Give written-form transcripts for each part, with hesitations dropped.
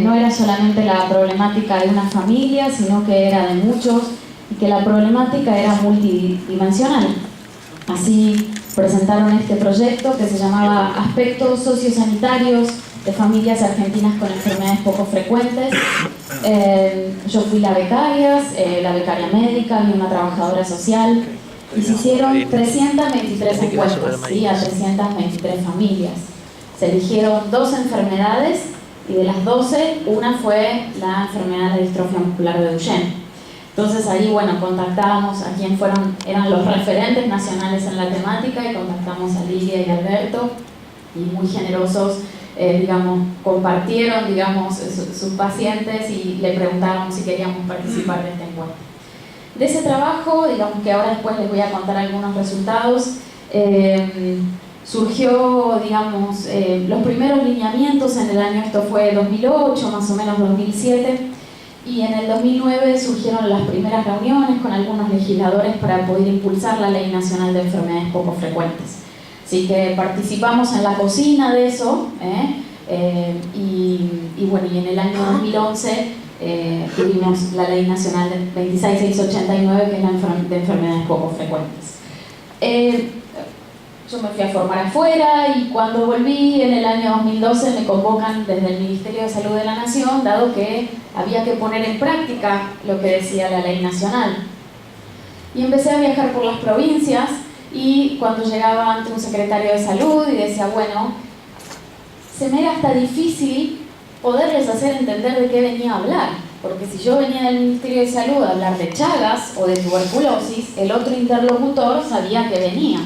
no era solamente la problemática de una familia, sino que era de muchos, y que la problemática era multidimensional. Así presentaron este proyecto que se llamaba Aspectos Sociosanitarios de Familias Argentinas con Enfermedades Poco Frecuentes. Yo fui la becaria médica, y una trabajadora social, y se hicieron 323 encuestas, ¿sí? A 323 familias. Se eligieron 12 enfermedades, y de las 12, una fue la enfermedad de distrofia muscular de Duchenne. Entonces ahí, bueno, contactábamos a quien eran los referentes nacionales en la temática, y contactamos a Lidia y Alberto, y muy generosos, compartieron, sus pacientes, y le preguntaron si queríamos participar de esta encuesta. De ese trabajo, que ahora después les voy a contar algunos resultados, surgió, los primeros lineamientos en el año, esto fue 2008, más o menos 2007, y en el 2009 surgieron las primeras reuniones con algunos legisladores para poder impulsar la Ley Nacional de Enfermedades Poco Frecuentes. Así que participamos en la cocina de eso, y en el año 2011 tuvimos la Ley Nacional 26689, que es la de enfermedades poco frecuentes. Yo me fui a formar afuera, y cuando volví en el año 2012 me convocan desde el Ministerio de Salud de la Nación, dado que había que poner en práctica lo que decía la Ley Nacional. Y empecé a viajar por las provincias, y cuando llegaba ante un secretario de salud y decía, bueno, se me era hasta difícil poderles hacer entender de qué venía a hablar, porque si yo venía del Ministerio de Salud a hablar de Chagas o de tuberculosis, el otro interlocutor sabía que venía.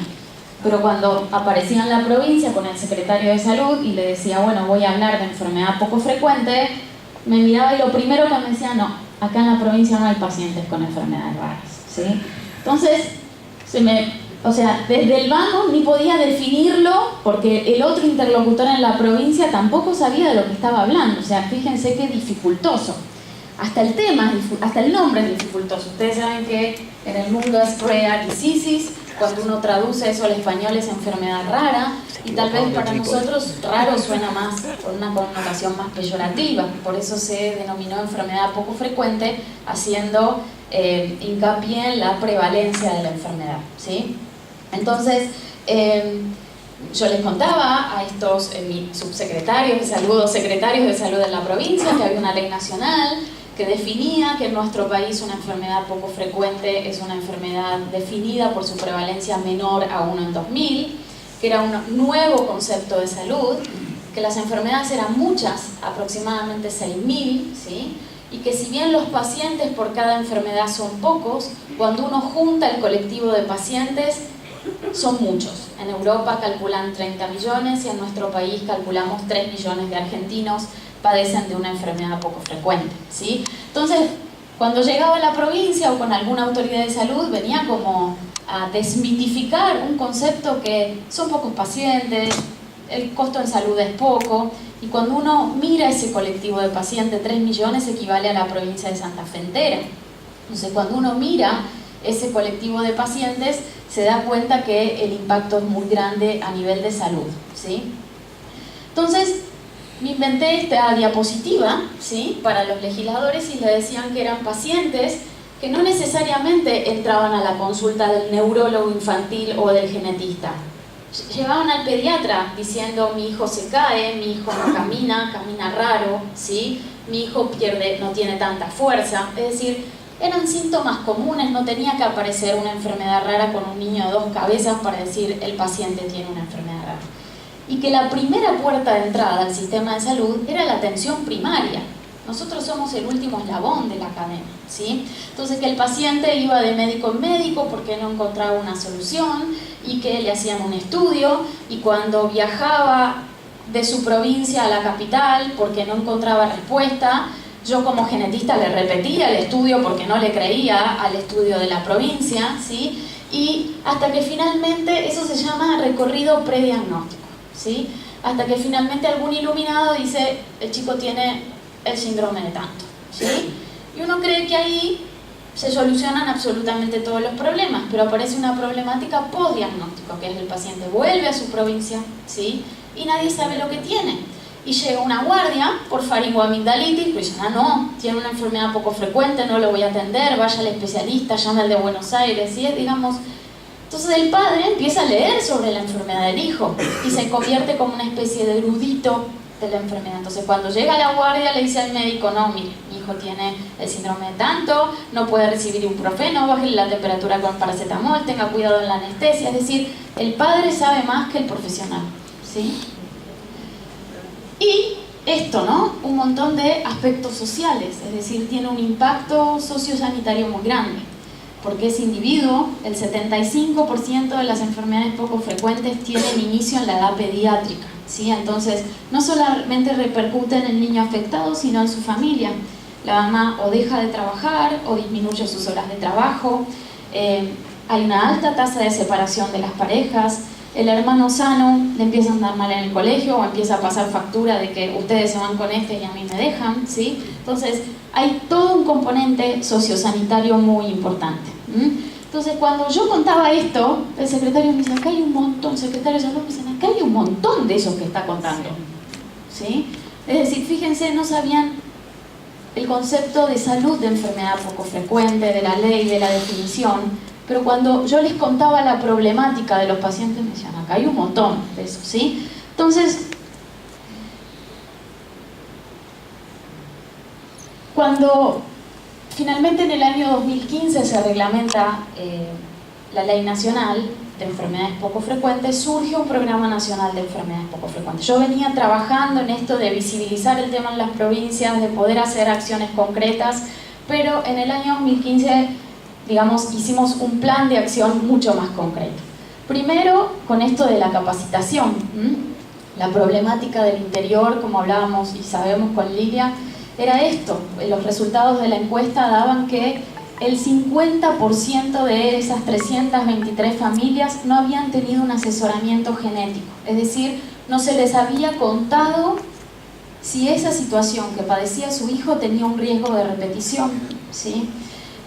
Pero cuando aparecía en la provincia con el secretario de salud y le decía, bueno, voy a hablar de enfermedad poco frecuente, me miraba y lo primero que me decía, no, acá en la provincia no hay pacientes con enfermedades raras, ¿sí? Entonces, desde el vamos ni podía definirlo, porque el otro interlocutor en la provincia tampoco sabía de lo que estaba hablando. O sea, fíjense qué dificultoso. Hasta el nombre es dificultoso. Ustedes saben que en el mundo es rare diseases, cuando uno traduce eso al español es enfermedad rara, y tal vez para nosotros raro suena más, con una connotación más peyorativa. Por eso se denominó enfermedad poco frecuente, haciendo hincapié en la prevalencia de la enfermedad, ¿sí? Entonces, yo les contaba a estos subsecretarios de salud o secretarios de salud de la provincia que había una ley nacional que definía que en nuestro país una enfermedad poco frecuente es una enfermedad definida por su prevalencia menor a 1 en 2000, que era un nuevo concepto de salud, que las enfermedades eran muchas, aproximadamente 6.000, ¿sí? Y que si bien los pacientes por cada enfermedad son pocos, cuando uno junta el colectivo de pacientes son muchos. En Europa calculan 30 millones y en nuestro país calculamos 3 millones de argentinos padecen de una enfermedad poco frecuente, ¿sí? Entonces, cuando llegaba a la provincia o con alguna autoridad de salud, venía como a desmitificar un concepto que son pocos pacientes, el costo en salud es poco, y cuando uno mira ese colectivo de pacientes, 3 millones equivale a la provincia de Santa Fe entera. Entonces, cuando uno mira ese colectivo de pacientes, se da cuenta que el impacto es muy grande a nivel de salud, ¿sí? Entonces, me inventé esta diapositiva, ¿sí?, para los legisladores, y le decían que eran pacientes que no necesariamente entraban a la consulta del neurólogo infantil o del genetista. Llevaban al pediatra diciendo, mi hijo se cae, mi hijo no camina, camina raro, ¿sí?, mi hijo no tiene tanta fuerza. Es decir, eran síntomas comunes, no tenía que aparecer una enfermedad rara con un niño de 2 cabezas para decir el paciente tiene una enfermedad rara. Y que la primera puerta de entrada al sistema de salud era la atención primaria. Nosotros somos el último eslabón de la cadena, ¿sí? Entonces, que el paciente iba de médico en médico porque no encontraba una solución, y que le hacían un estudio, y cuando viajaba de su provincia a la capital porque no encontraba respuesta, yo como genetista le repetía el estudio porque no le creía al estudio de la provincia, ¿sí? Y hasta que finalmente, eso se llama recorrido prediagnóstico, ¿sí? Hasta que finalmente algún iluminado dice, el chico tiene el síndrome de tanto, ¿sí? Y uno cree que ahí se solucionan absolutamente todos los problemas, pero aparece una problemática postdiagnóstico, que es el paciente vuelve a su provincia, ¿sí?, y nadie sabe lo que tiene. y llega una guardia por faringoamigdalitis, pues dicen, ah no, tiene una enfermedad poco frecuente, no lo voy a atender, vaya al especialista, llame al de Buenos Aires, ¿sí? Digamos. Entonces el padre empieza a leer sobre la enfermedad del hijo y se convierte como una especie de erudito de la enfermedad. Entonces cuando llega la guardia le dice al médico, no, mire, mi hijo tiene el síndrome de tanto, no puede recibir ibuprofeno, bájale la temperatura con paracetamol, tenga cuidado en la anestesia. Es decir, el padre sabe más que el profesional, ¿sí? Y esto, ¿no? Un montón de aspectos sociales, es decir, tiene un impacto sociosanitario muy grande, porque ese individuo, el 75% de las enfermedades poco frecuentes tienen inicio en la edad pediátrica, ¿sí? Entonces, no solamente repercute en el niño afectado, sino en su familia. La mamá o deja de trabajar o disminuye sus horas de trabajo, hay una alta tasa de separación de las parejas, el hermano sano le empieza a andar mal en el colegio o empieza a pasar factura de que ustedes se van con este y a mí me dejan, ¿sí? Entonces hay todo un componente sociosanitario muy importante. Entonces cuando yo contaba esto, el secretario me dice, acá hay un montón, secretario de salud me dice, acá hay un montón de esos que está contando, ¿sí? Es decir, fíjense, no sabían el concepto de salud de enfermedad poco frecuente, de la ley, de la definición. Pero cuando yo les contaba la problemática de los pacientes, me decían, acá hay un montón de eso, ¿sí? Entonces, cuando finalmente en el año 2015 se reglamenta la Ley Nacional de Enfermedades Poco Frecuentes, surge un Programa Nacional de Enfermedades Poco Frecuentes. Yo venía trabajando en esto de visibilizar el tema en las provincias, de poder hacer acciones concretas, pero en el año 2015... digamos, hicimos un plan de acción mucho más concreto. Primero, con esto de la capacitación. La problemática del interior, como hablábamos y sabemos con Lilia, era esto. Los resultados de la encuesta daban que el 50% de esas 323 familias no habían tenido un asesoramiento genético. Es decir, no se les había contado si esa situación que padecía su hijo tenía un riesgo de repetición, ¿sí?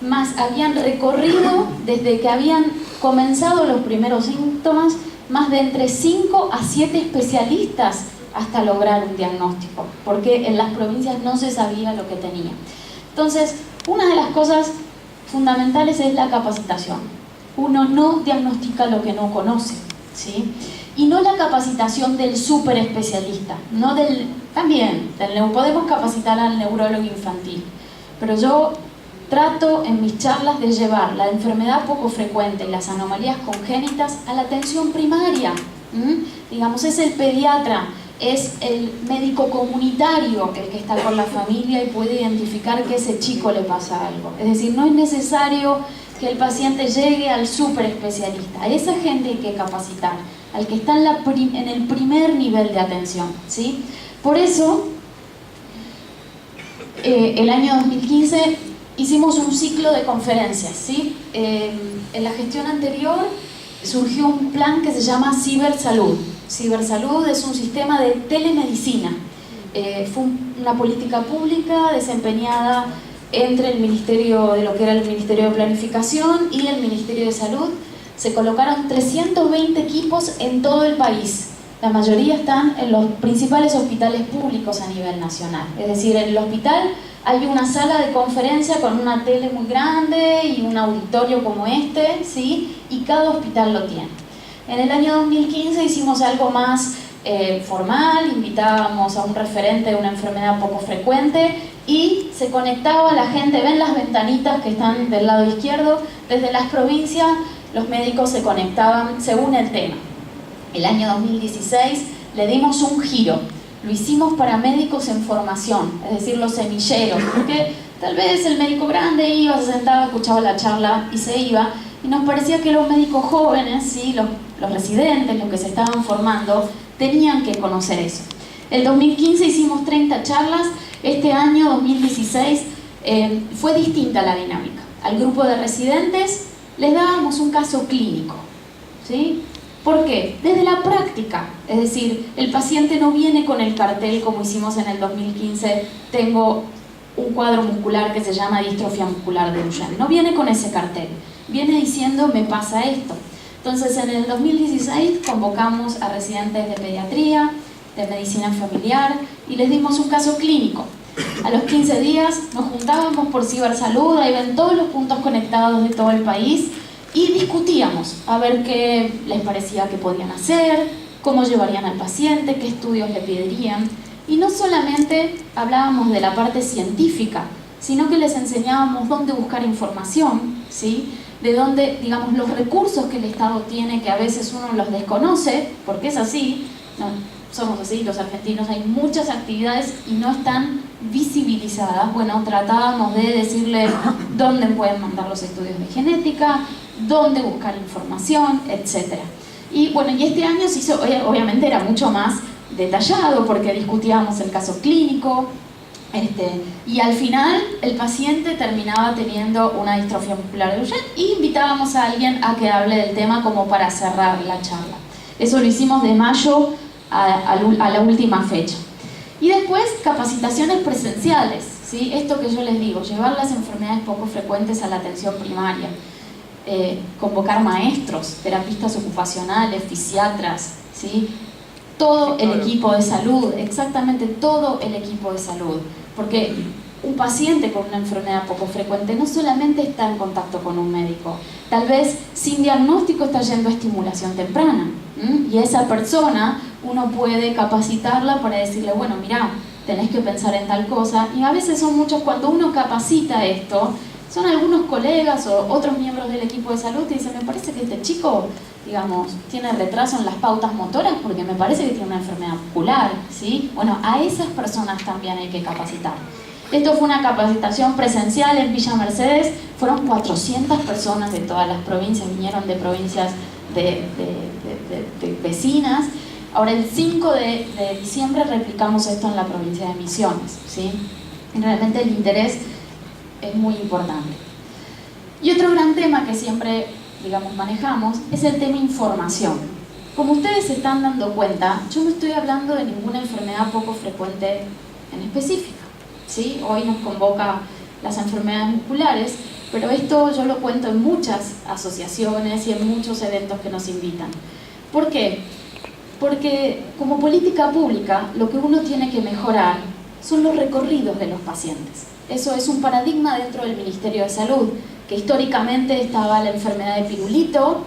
Más habían recorrido, desde que habían comenzado los primeros síntomas, más de entre 5 a 7 especialistas hasta lograr un diagnóstico, porque en las provincias no se sabía lo que tenía. Entonces, una de las cosas fundamentales es la capacitación. Uno no diagnostica lo que no conoce, ¿sí? Y no la capacitación del súper especialista, no podemos capacitar al neurólogo infantil, pero yo trato en mis charlas de llevar la enfermedad poco frecuente y las anomalías congénitas a la atención primaria. Digamos, es el pediatra, es el médico comunitario el que está con la familia y puede identificar que a ese chico le pasa algo. Es decir, no es necesario que el paciente llegue al súper especialista. A esa gente hay que capacitar, al que está en el primer nivel de atención, ¿sí? Por eso, el año 2015 hicimos un ciclo de conferencias, ¿sí? En la gestión anterior surgió un plan que se llama Cibersalud. Cibersalud es un sistema de telemedicina. Fue una política pública desempeñada entre el Ministerio de lo que era el Ministerio de Planificación y el Ministerio de Salud. Se colocaron 320 equipos en todo el país. La mayoría están en los principales hospitales públicos a nivel nacional. Es decir, en el hospital hay una sala de conferencia con una tele muy grande y un auditorio como este, ¿sí? Y cada hospital lo tiene. En el año 2015 hicimos algo más formal, invitábamos a un referente de una enfermedad poco frecuente y se conectaba la gente, ven las ventanitas que están del lado izquierdo, desde las provincias los médicos se conectaban según el tema. El año 2016 le dimos un giro. Lo hicimos para médicos en formación, es decir, los semilleros, porque tal vez el médico grande iba, se sentaba, escuchaba la charla y se iba, y nos parecía que los médicos jóvenes, ¿sí? los residentes, los que se estaban formando, tenían que conocer eso. El 2015 hicimos 30 charlas, este año 2016 fue distinta la dinámica. Al grupo de residentes les dábamos un caso clínico, ¿sí? ¿Por qué? Desde la práctica, es decir, el paciente no viene con el cartel como hicimos en el 2015, tengo un cuadro muscular que se llama distrofia muscular de Duchenne, no viene con ese cartel, viene diciendo me pasa esto. Entonces en el 2016 convocamos a residentes de pediatría, de medicina familiar y les dimos un caso clínico. A los 15 días nos juntábamos por cibersalud, ahí ven todos los puntos conectados de todo el país y discutíamos a ver qué les parecía que podían hacer, cómo llevarían al paciente, qué estudios le pedirían. Y no solamente hablábamos de la parte científica, sino que les enseñábamos dónde buscar información, ¿sí? De dónde, digamos, los recursos que el Estado tiene, que a veces uno los desconoce, porque es así, no, somos así, los argentinos, hay muchas actividades y no están visibilizadas. Bueno, tratábamos de decirles dónde pueden mandar los estudios de genética, dónde buscar información, etc. Y bueno, y este año se hizo, obviamente era mucho más detallado porque discutíamos el caso clínico, y al final el paciente terminaba teniendo una distrofia muscular de Duchenne y invitábamos a alguien a que hable del tema como para cerrar la charla. Eso lo hicimos de mayo a la última fecha. Y después capacitaciones presenciales, ¿sí? Esto que yo les digo, llevar las enfermedades poco frecuentes a la atención primaria, convocar maestros, terapistas ocupacionales, fisiatras, ¿sí? Todo el equipo de salud, exactamente todo el equipo de salud, porque un paciente con una enfermedad poco frecuente no solamente está en contacto con un médico, tal vez sin diagnóstico está yendo a estimulación temprana, y esa persona uno puede capacitarla para decirle, bueno, mira, tenés que pensar en tal cosa, y a veces son muchos, cuando uno capacita esto, son algunos colegas o otros miembros del equipo de salud que dicen, me parece que este chico, digamos, tiene retraso en las pautas motoras porque me parece que tiene una enfermedad muscular, ¿sí? Bueno, a esas personas también hay que capacitar. Esto fue una capacitación presencial en Villa Mercedes, fueron 400 personas de todas las provincias, vinieron de provincias de vecinas. Ahora el 5 de diciembre replicamos esto en la provincia de Misiones, ¿sí? Y realmente el interés es muy importante. Y otro gran tema que siempre, digamos, manejamos es el tema información. Como ustedes se están dando cuenta, yo no estoy hablando de ninguna enfermedad poco frecuente en específica, ¿sí? Hoy nos convoca las enfermedades musculares, pero esto yo lo cuento en muchas asociaciones y en muchos eventos que nos invitan. ¿Por qué? Porque como política pública lo que uno tiene que mejorar son los recorridos de los pacientes. Eso es un paradigma dentro del Ministerio de Salud, que históricamente estaba la enfermedad de pirulito,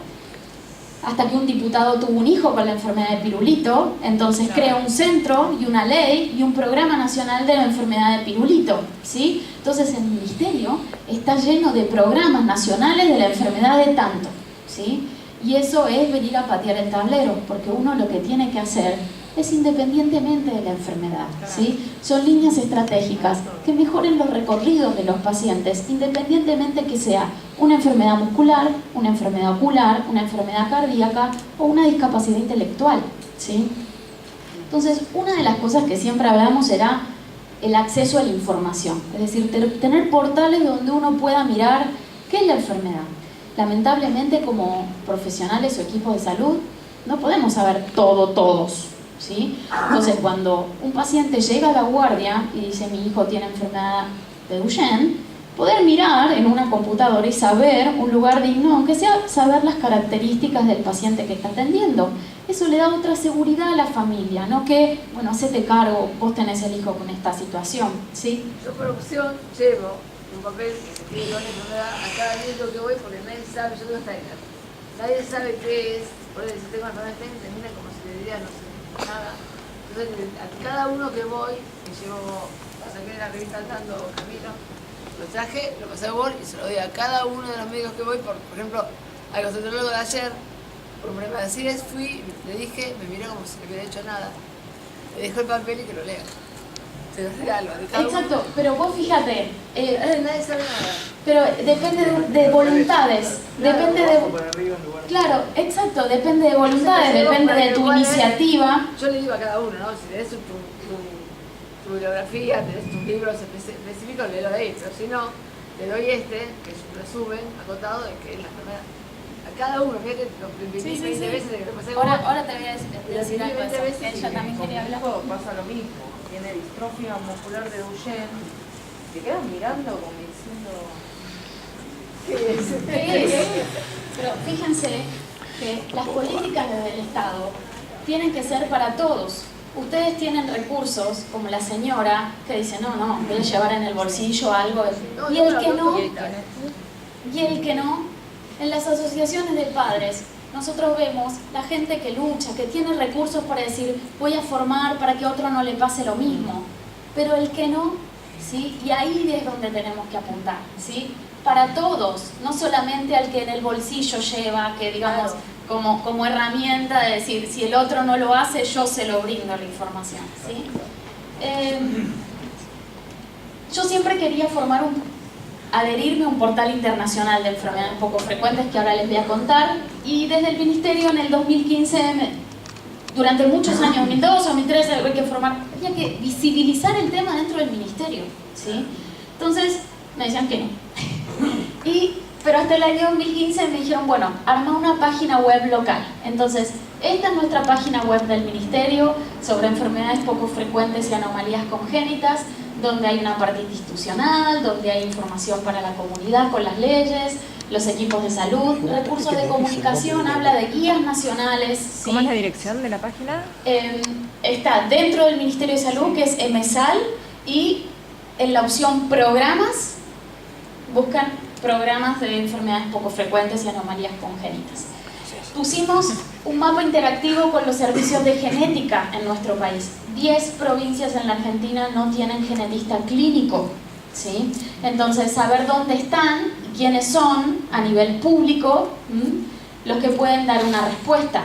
hasta que un diputado tuvo un hijo con la enfermedad de pirulito, entonces crea un centro y una ley y un programa nacional de la enfermedad de pirulito, ¿sí? Entonces el Ministerio está lleno de programas nacionales de la enfermedad de tanto, ¿sí? Y eso es venir a patear el tablero, porque uno lo que tiene que hacer es independientemente de la enfermedad, ¿sí? Son líneas estratégicas que mejoren los recorridos de los pacientes, independientemente que sea una enfermedad muscular, una enfermedad ocular, una enfermedad cardíaca o una discapacidad intelectual, ¿sí? Entonces, una de las cosas que siempre hablamos era el acceso a la información, es decir, tener portales donde uno pueda mirar qué es la enfermedad. Lamentablemente, como profesionales o equipos de salud, no podemos saber todo todos, ¿sí? Entonces, cuando un paciente llega a la guardia y dice mi hijo tiene enfermedad de Duchenne, poder mirar en una computadora y saber un lugar digno, aunque sea saber las características del paciente que está atendiendo. Eso le da otra seguridad a la familia, no que, bueno, hacete cargo, vos tenés el hijo con esta situación, ¿sí? Yo por opción llevo un papel que se escribe con enfermedad a cada nieto que voy porque nadie sabe, yo tengo Steiner, nadie sabe qué es, por eso si tengo enfermedad de Steiner termina como si le diría no sé nada. Entonces a cada uno que voy, que llevo, saqué de la revista al tanto Camilo, lo traje, lo pasé a Word y se lo doy a cada uno de los médicos que voy, por ejemplo, al gastroenterólogo de ayer, por un problema de acidez, fui, le dije, me miró como si no hubiera hecho nada, le dejo el papel y que lo lea. Se los regalo. Exacto, pero vos fíjate, nadie sabe nada. pero depende de voluntades, depende de... Claro, exacto, depende de voluntades, depende de tu iniciativa. Yo le digo a cada uno, ¿no? Si tenés tu bibliografía, tenés tus libros específicos, léelo ahí, pero si no, le doy que es un resumen acotado de qué es la enfermedad. A cada uno, fíjate, lo imprimí 20 veces de que lo pasé. Ahora te voy a decir algo de eso, que ella también quería hablar. Pasa lo mismo, tiene distrofia muscular de Duchenne, te quedan mirando como diciendo... ¿Qué es? Pero fíjense que las políticas del Estado tienen que ser para todos. ustedes tienen recursos, como la señora, que dice, no, voy a llevar en el bolsillo algo. Y el que no, en las asociaciones de padres, nosotros vemos la gente que lucha, que tiene recursos para decir, voy a formar para que a otro no le pase lo mismo. Pero el que no, ¿sí? Y ahí es donde tenemos que apuntar, ¿sí? Para todos, no solamente al que en el bolsillo lleva, que digamos, como herramienta de decir, si el otro no lo hace, yo se lo brindo la información, ¿sí? Yo siempre quería adherirme a un portal internacional de enfermedades poco frecuentes que ahora les voy a contar, y desde el Ministerio en el 2015, durante muchos años, 2012, 2013, había que visibilizar el tema dentro del Ministerio, ¿sí? Entonces me decían que no. Pero hasta el año 2015 me dijeron, bueno, arma una página web local. Entonces, esta es nuestra página web del Ministerio sobre enfermedades poco frecuentes y anomalías congénitas, donde hay una parte institucional, donde hay información para la comunidad con las leyes, los equipos de salud, recursos de comunicación, habla de guías nacionales. ¿Sí? ¿Cómo es la dirección de la página? Está dentro del Ministerio de Salud, que es EMESAL, y en la opción programas, buscan programas de enfermedades poco frecuentes y anomalías congénitas. Pusimos un mapa interactivo con los servicios de genética en nuestro país. 10 provincias en la Argentina no tienen genetista clínico, ¿sí? Entonces, saber dónde están y quiénes son a nivel público, los que pueden dar una respuesta.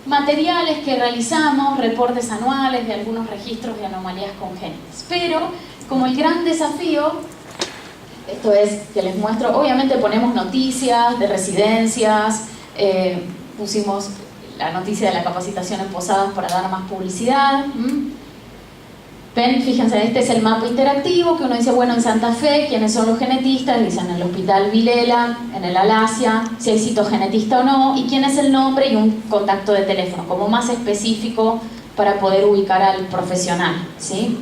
Materiales que realizamos, reportes anuales de algunos registros de anomalías congénitas. Pero, como el gran desafío, esto es que les muestro, obviamente ponemos noticias de residencias, pusimos la noticia de la capacitación en Posadas para dar más publicidad. Ven, fíjense, este es el mapa interactivo que uno dice, bueno, en Santa Fe, ¿quiénes son los genetistas? Dicen en el Hospital Vilela, en el Alasia, si hay citogenetista o no, y quién es el nombre y un contacto de teléfono, como más específico para poder ubicar al profesional, ¿sí?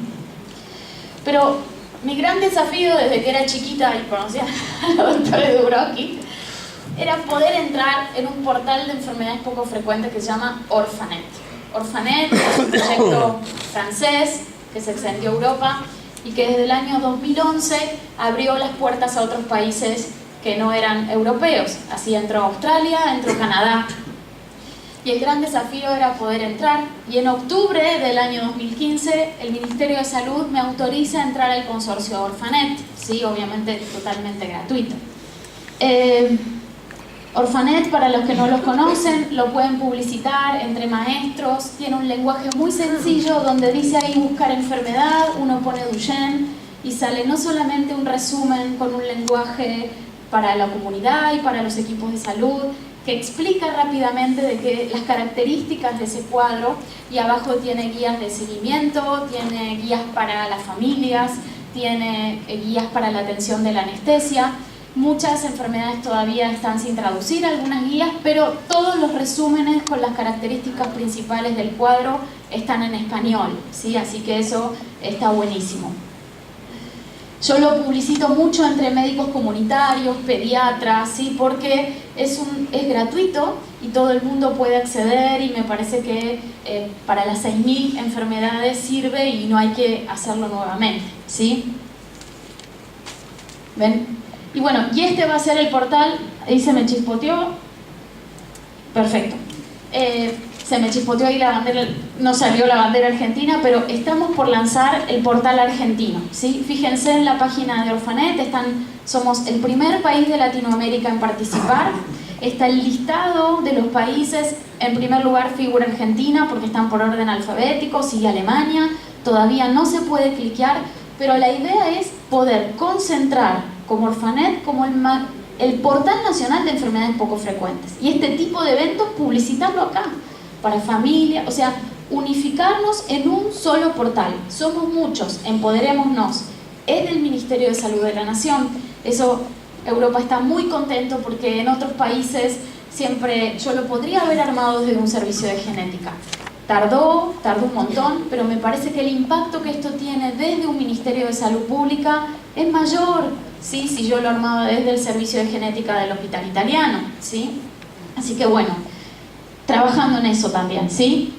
Pero mi gran desafío desde que era chiquita y conocía a la doctora Dubrovsky era poder entrar en un portal de enfermedades poco frecuentes que se llama Orphanet. Orphanet es un proyecto francés que se extendió a Europa y que desde el año 2011 abrió las puertas a otros países que no eran europeos. Así entró Australia, entró Canadá. Y el gran desafío era poder entrar. Y en octubre del año 2015, el Ministerio de Salud me autoriza a entrar al consorcio Orphanet. Sí, obviamente totalmente gratuito. Orphanet, para los que no los conocen, lo pueden publicitar entre maestros. Tiene un lenguaje muy sencillo donde dice ahí buscar enfermedad, uno pone Duchenne y sale no solamente un resumen con un lenguaje para la comunidad y para los equipos de salud, que explica rápidamente de que las características de ese cuadro, y abajo tiene guías de seguimiento, tiene guías para las familias, tiene guías para la atención de la anestesia. Muchas enfermedades todavía están sin traducir, algunas guías, pero todos los resúmenes con las características principales del cuadro están en español, ¿sí? Así que eso está buenísimo. Yo lo publicito mucho entre médicos comunitarios, pediatras, ¿sí? Porque es gratuito y todo el mundo puede acceder, y me parece que para las 6.000 enfermedades sirve y no hay que hacerlo nuevamente, ¿sí? ¿Ven? Y bueno, y este va a ser el portal. Ahí se me chispoteó. Perfecto. Se me chispoteó ahí la bandera, no salió la bandera argentina, pero estamos por lanzar el portal argentino, ¿sí? Fíjense en la página de Orphanet, somos el primer país de Latinoamérica en participar. Está el listado de los países. En primer lugar figura Argentina porque están por orden alfabético, sigue Alemania, todavía no se puede cliquear, pero la idea es poder concentrar como Orphanet como el portal nacional de enfermedades poco frecuentes, y este tipo de eventos publicitarlo acá para familia, o sea, unificarnos en un solo portal. Somos muchos, empoderémonos. Es del Ministerio de Salud de la Nación. Eso, Europa está muy contento porque en otros países siempre yo lo podría haber armado desde un servicio de genética. Tardó un montón, pero me parece que el impacto que esto tiene desde un Ministerio de Salud Pública es mayor, ¿sí? Si yo lo armaba desde el servicio de genética del Hospital Italiano, ¿sí? Así que bueno, trabajando en eso también, ¿sí?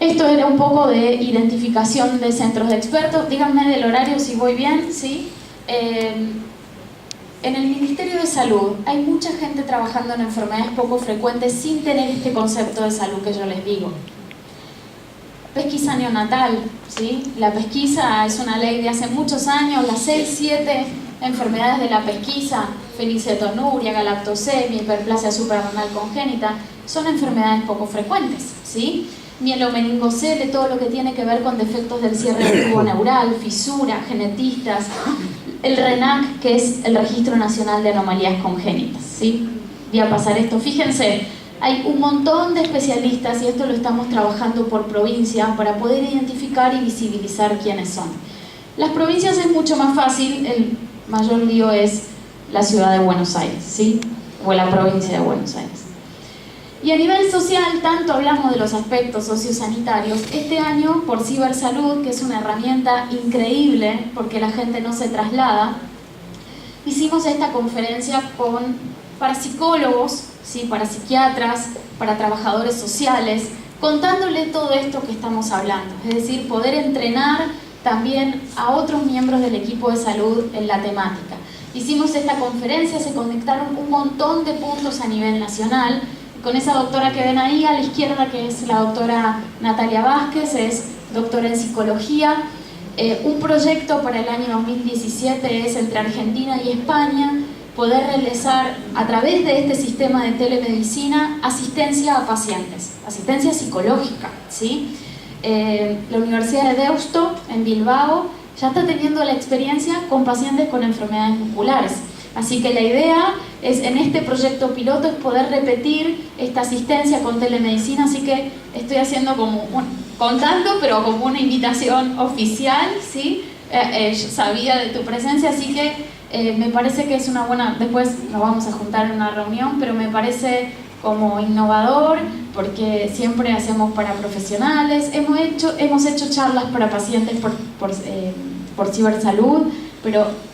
Esto era un poco de identificación de centros de expertos. Díganme del horario si voy bien, ¿sí? En el Ministerio de Salud hay mucha gente trabajando en enfermedades poco frecuentes sin tener este concepto de salud que yo les digo. Pesquisa neonatal, ¿sí? La pesquisa es una ley de hace muchos años, las 6-7 enfermedades de la pesquisa, fenicetonuria, galactosemia, hiperplasia suprarrenal congénita, son enfermedades poco frecuentes, ¿sí? Mielomeningocele, todo lo que tiene que ver con defectos del cierre del tubo neural, fisura, genetistas, el RENAC, que es el Registro Nacional de Anomalías Congénitas, ¿sí? Voy a pasar esto, fíjense, hay un montón de especialistas y esto lo estamos trabajando por provincia para poder identificar y visibilizar quiénes son. Las provincias es mucho más fácil, el mayor lío es la ciudad de Buenos Aires, ¿sí? O la provincia de Buenos Aires. Y a nivel social, tanto hablamos de los aspectos sociosanitarios, este año por Cibersalud, que es una herramienta increíble porque la gente no se traslada, hicimos esta conferencia con parapsicólogos, ¿sí? Para psiquiatras, para trabajadores sociales, contándole todo esto que estamos hablando, es decir, poder entrenar también a otros miembros del equipo de salud en la temática. Hicimos esta conferencia, se conectaron un montón de puntos a nivel nacional, con esa doctora que ven ahí a la izquierda, que es la doctora Natalia Vázquez, es doctora en psicología. Un proyecto para el año 2017 es entre Argentina y España, poder realizar a través de este sistema de telemedicina asistencia a pacientes, asistencia psicológica, ¿sí? La Universidad de Deusto, en Bilbao, ya está teniendo la experiencia con pacientes con enfermedades musculares. Así que la idea es, en este proyecto piloto, es poder repetir esta asistencia con telemedicina, así que estoy haciendo como contando, pero como una invitación oficial, ¿sí? Yo sabía de tu presencia, así que me parece que es una buena, después nos vamos a juntar en una reunión, pero me parece como innovador, porque siempre hacemos para profesionales, hemos hecho charlas para pacientes por cibersalud, pero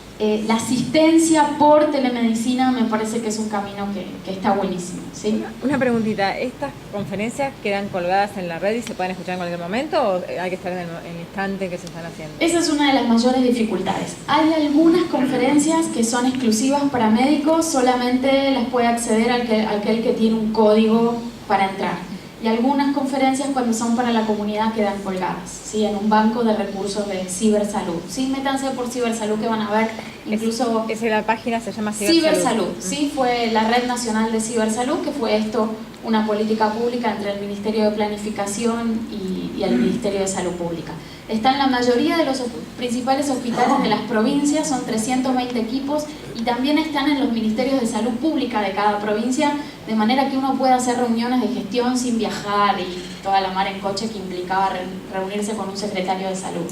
la asistencia por telemedicina me parece que es un camino que está buenísimo, ¿sí? Una preguntita, ¿estas conferencias quedan colgadas en la red y se pueden escuchar en cualquier momento o hay que estar en el instante que se están haciendo? Esa es una de las mayores dificultades. Hay algunas conferencias que son exclusivas para médicos, solamente las puede acceder aquel que tiene un código para entrar. Y algunas conferencias, cuando son para la comunidad, quedan colgadas, ¿sí? En un banco de recursos de cibersalud. Sí, métanse por cibersalud, que van a ver incluso... La página se llama Cibersalud, sí, fue la Red Nacional de Cibersalud, que fue esto, una política pública entre el Ministerio de Planificación y el Ministerio de Salud Pública. Está en la mayoría de los principales hospitales de las provincias, son 320 equipos, y también están en los ministerios de salud pública de cada provincia, de manera que uno pueda hacer reuniones de gestión sin viajar y toda la mar en coche que implicaba reunirse con un secretario de salud.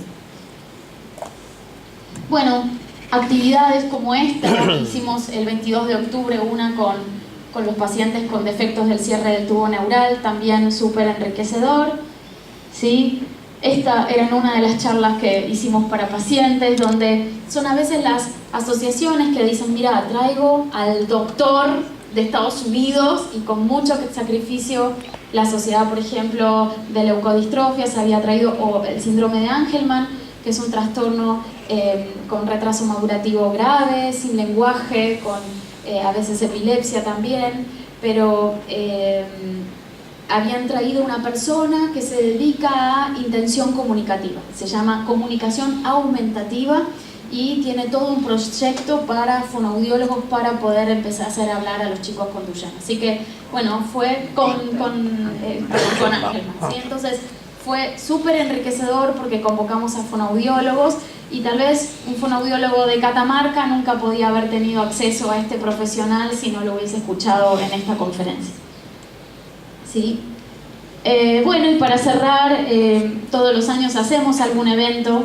Bueno, actividades como esta, hicimos el 22 de octubre una con los pacientes con defectos del cierre del tubo neural, también súper enriquecedor, ¿sí? Esta era una de las charlas que hicimos para pacientes, donde son a veces las asociaciones que dicen, mira, traigo al doctor de Estados Unidos, y con mucho sacrificio la sociedad, por ejemplo, de leucodistrofia se había traído, o el síndrome de Angelman, que es un trastorno con retraso madurativo grave, sin lenguaje, con a veces epilepsia también, pero habían traído una persona que se dedica a intención comunicativa, se llama comunicación aumentativa, y tiene todo un proyecto para fonoaudiólogos para poder empezar a hacer hablar a los chicos con Duchenne. Así que, bueno, fue con Angelman, ¿sí? Entonces fue súper enriquecedor porque convocamos a fonoaudiólogos, y tal vez un fonoaudiólogo de Catamarca nunca podía haber tenido acceso a este profesional si no lo hubiese escuchado en esta conferencia, ¿sí? Bueno, y para cerrar, todos los años hacemos algún evento,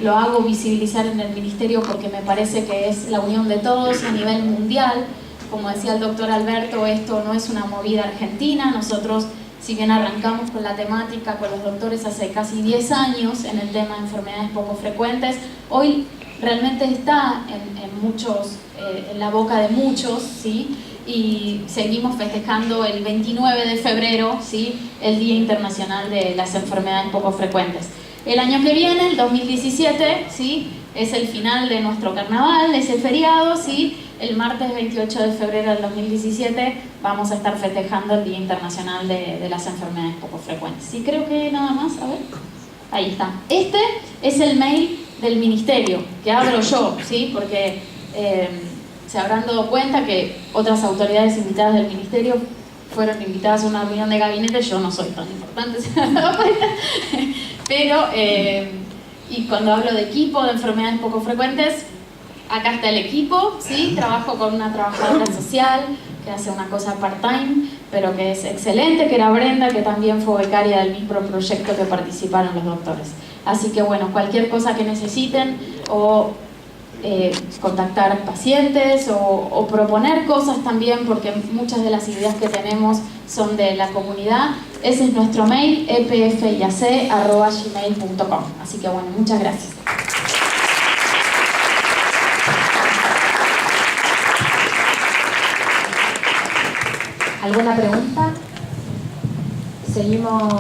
lo hago visibilizar en el ministerio porque me parece que es la unión de todos a nivel mundial. Como decía el doctor Alberto, esto no es una movida argentina. Nosotros, si bien arrancamos con la temática con los doctores hace casi 10 años en el tema de enfermedades poco frecuentes, hoy realmente está en la boca de muchos, ¿sí? y seguimos festejando el 29 de febrero, ¿sí? El Día Internacional de las Enfermedades Poco Frecuentes. El año que viene, el 2017, ¿sí? Es el final de nuestro carnaval, ese feriado, ¿sí? El martes 28 de febrero del 2017 vamos a estar festejando el Día Internacional de las Enfermedades Poco Frecuentes. Sí, creo que nada más, a ver. Ahí está. Este es el mail del ministerio, que abro yo, ¿sí? Porque se habrán dado cuenta que otras autoridades invitadas del ministerio fueron invitadas a una reunión de gabinete. Yo no soy tan importante, se han dado cuenta. Pero, y cuando hablo de equipo de enfermedades poco frecuentes, acá está el equipo, ¿sí? Trabajo con una trabajadora social que hace una cosa part-time, pero que es excelente, que era Brenda, que también fue becaria del mismo proyecto que participaron los doctores. Así que bueno, cualquier cosa que necesiten o contactar pacientes o proponer cosas también, porque muchas de las ideas que tenemos son de la comunidad. Ese es nuestro mail, epfiac@gmail.com. Así que bueno, muchas gracias. ¿Alguna pregunta? Seguimos.